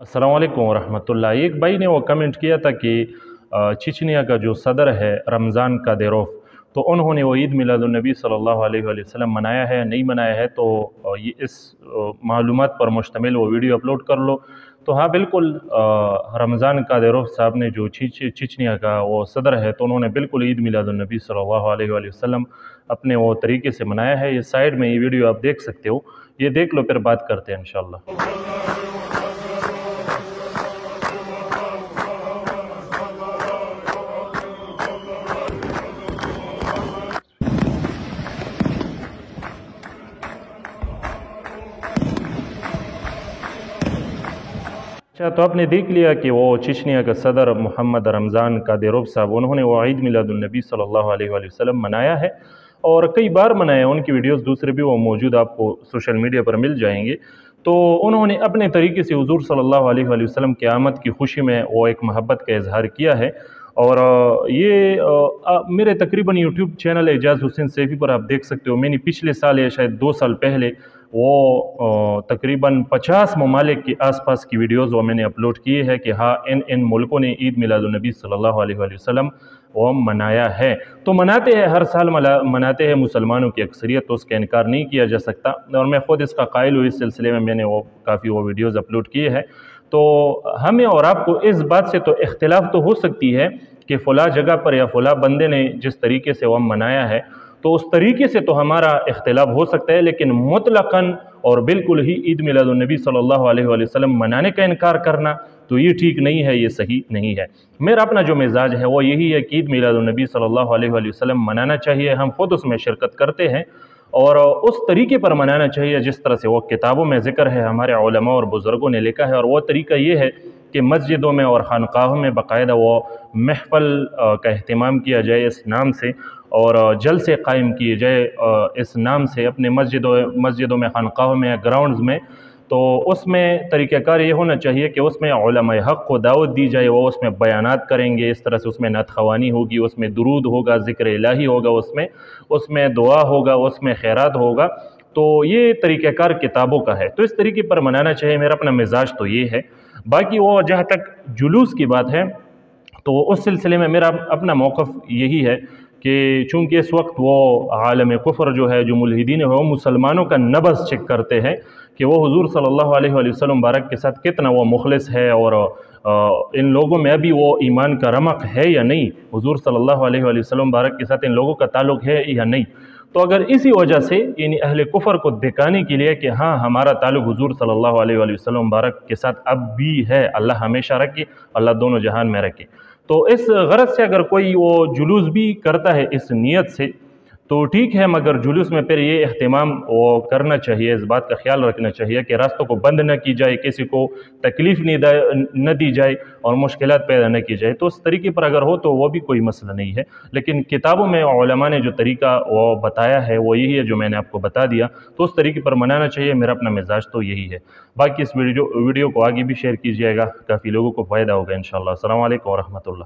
अस्सलाम वालेकुम वरहमतुल्लाह। एक भाई ने वो कमेंट किया था कि चिचनिया का जो सदर है रमज़ान कादिरोव, तो उन्होंने वो ईद मिलादुन्नबी सल्लल्लाहु अलैहि वसल्लम मनाया है नहीं मनाया है, तो ये इस मालूमात पर मुश्तमिल वो वीडियो अपलोड कर लो। तो हाँ बिल्कुल, रमज़ान कादिरोव साहब ने जो चिचनिया का वो सदर है, तो उन्होंने बिल्कुल ईद मिलादुन्नबी सल्लल्लाहु अलैहि वसल्लम अपने वो तरीके से मनाया है। ये साइड में ये वीडियो आप देख सकते हो, ये देख लो, फिर बात करते हैं इंशाअल्लाह। अच्छा, तो आपने देख लिया कि वो चेचनिया का सदर मोहम्मद रमज़ान कादिरोव साहब, उन्होंने वो ईद मिलादुन्नबी सल्लल्लाहु अलैहि वसल्लम मनाया है और कई बार मनाया। उनकी वीडियोस दूसरे भी वो मौजूद आपको सोशल मीडिया पर मिल जाएंगे। तो उन्होंने अपने तरीके से हुज़ूर सल्लल्लाहु अलैहि वसल्लम की आमद की खुशी में वो एक मोहब्बत का इजहार किया है। और मेरे तकरीबन यूट्यूब चैनल एजाज़ हुसैन सैफ़ी पर आप देख सकते हो, मैंने पिछले साल या शायद 2 साल पहले वो तकरीबन 50 ममालिक के आसपास की वीडियोज़ वो मैंने अपलोड किए हैं कि हाँ इन मुल्कों ने ईद मिलादुन्नबी सल्लल्लाहु अलैहि वसल्लम वो मनाया है। तो मनाते हैं, हर साल मनाते हैं मुसलमानों की अक्सरियत, तो उसका इनकार नहीं किया जा सकता और मैं ख़ुद इसका कायल हूँ। इस सिलसिले में मैंने वो काफ़ी वो वीडियोज़ अपलोड किए हैं। तो हमें और आपको इस बात से तो इख्तिलाफ तो हो सकती है कि फ़लाँ जगह पर या फ़लाँ बंदे ने जिस तरीके से वह मनाया है, तो उस तरीके से तो हमारा इख्तिलाफ हो सकता है, लेकिन मुतलक़न और बिल्कुल ही ईद मिलादुन्नबी सल्लल्लाहु अलैहि वसल्लम मनाने का इनकार करना तो ये ठीक नहीं है, ये सही नहीं है। मेरा अपना जो मिजाज है वो यही है कि ईद मिलादुन्नबी सल्लल्लाहु अलैहि वसल्लम मनाना चाहिए, हम खुद उसमें शिरकत करते हैं और उस तरीके पर मनाना चाहिए जिस तरह से वो किताबों में ज़िक्र है, हमारे उलमा और बुज़ुर्गों ने लिखा है। और वो तरीका ये है कि मस्जिदों में और खानकाहों में बाकायदा वो महफ़ल का अहतमाम किया जाए इस नाम से, और जलसे कायम किए जाए इस नाम से अपने मस्जिदों में, खानकाहों में, ग्राउंड्स में। तो उसमें तरीक़ाकार ये होना चाहिए कि उसमें उलमाए हक़ को दावत दी जाए, वो उसमें बयानात करेंगे, इस तरह से उसमें नात ख़वानी होगी, उसमें दुरूद होगा, ज़िक्र इलाही होगा, उसमें दुआ होगा, उसमें खैरात होगा। तो ये तरीक़ाकार किताबों का है, तो इस तरीके पर मनाना चाहिए। मेरा अपना मिजाज तो ये है। बाकी वो जहाँ तक जुलूस की बात है, तो उस सिलसिले में मेरा अपना मौक़िफ़ यही है कि चूँकि इस वक्त वो आलम कुफ़र जो है, जो मुल्हिदीन है, वो मुसलमानों का नब्ज़ चेक करते हैं कि वो हुज़ूर सल्लल्लाहु अलैहि वसल्लम मुबारक के साथ कितना वो मुखलिस है और इन लोगों में अभी वो ईमान का रमक है या नहीं, हुज़ूर सल्लल्लाहु अलैहि वसल्लम मुबारक के साथ इन लोगों का ताल्लुक़ है या नहीं। तो अगर इसी वजह से यानी अहले कुफ़र को दिखाने के लिए कि हाँ हमारा ताल्लुक़ हुज़ूर सल्लल्लाहु अलैहि वसल्लम मुबारक के साथ अब भी है, अल्लाह हमेशा रखे, अल्लाह दोनों जहान में रखे, तो इस गरज से अगर कोई वो जुलूस भी करता है इस नीयत से तो ठीक है, मगर जुलूस में फिर ये एहतमाम वो करना चाहिए, इस बात का ख्याल रखना चाहिए कि रास्तों को बंद न की जाए, किसी को तकलीफ़ न दी जाए और मुश्किलात पैदा न की जाए। तो उस तरीके पर अगर हो तो वो भी कोई मसला नहीं है, लेकिन किताबों में उलमा ने जो तरीका वो बताया है वो यही है जो मैंने आपको बता दिया, तो उस तरीके पर मनाना चाहिए। मेरा अपना मिजाज तो यही है। बाकी इस वीडियो को आगे भी शेयर कीजिएगा, काफ़ी लोगों को फ़ायदा होगा इंशाअल्लाह। अस्सलाम वालेकुम वरहमतुल्लाह।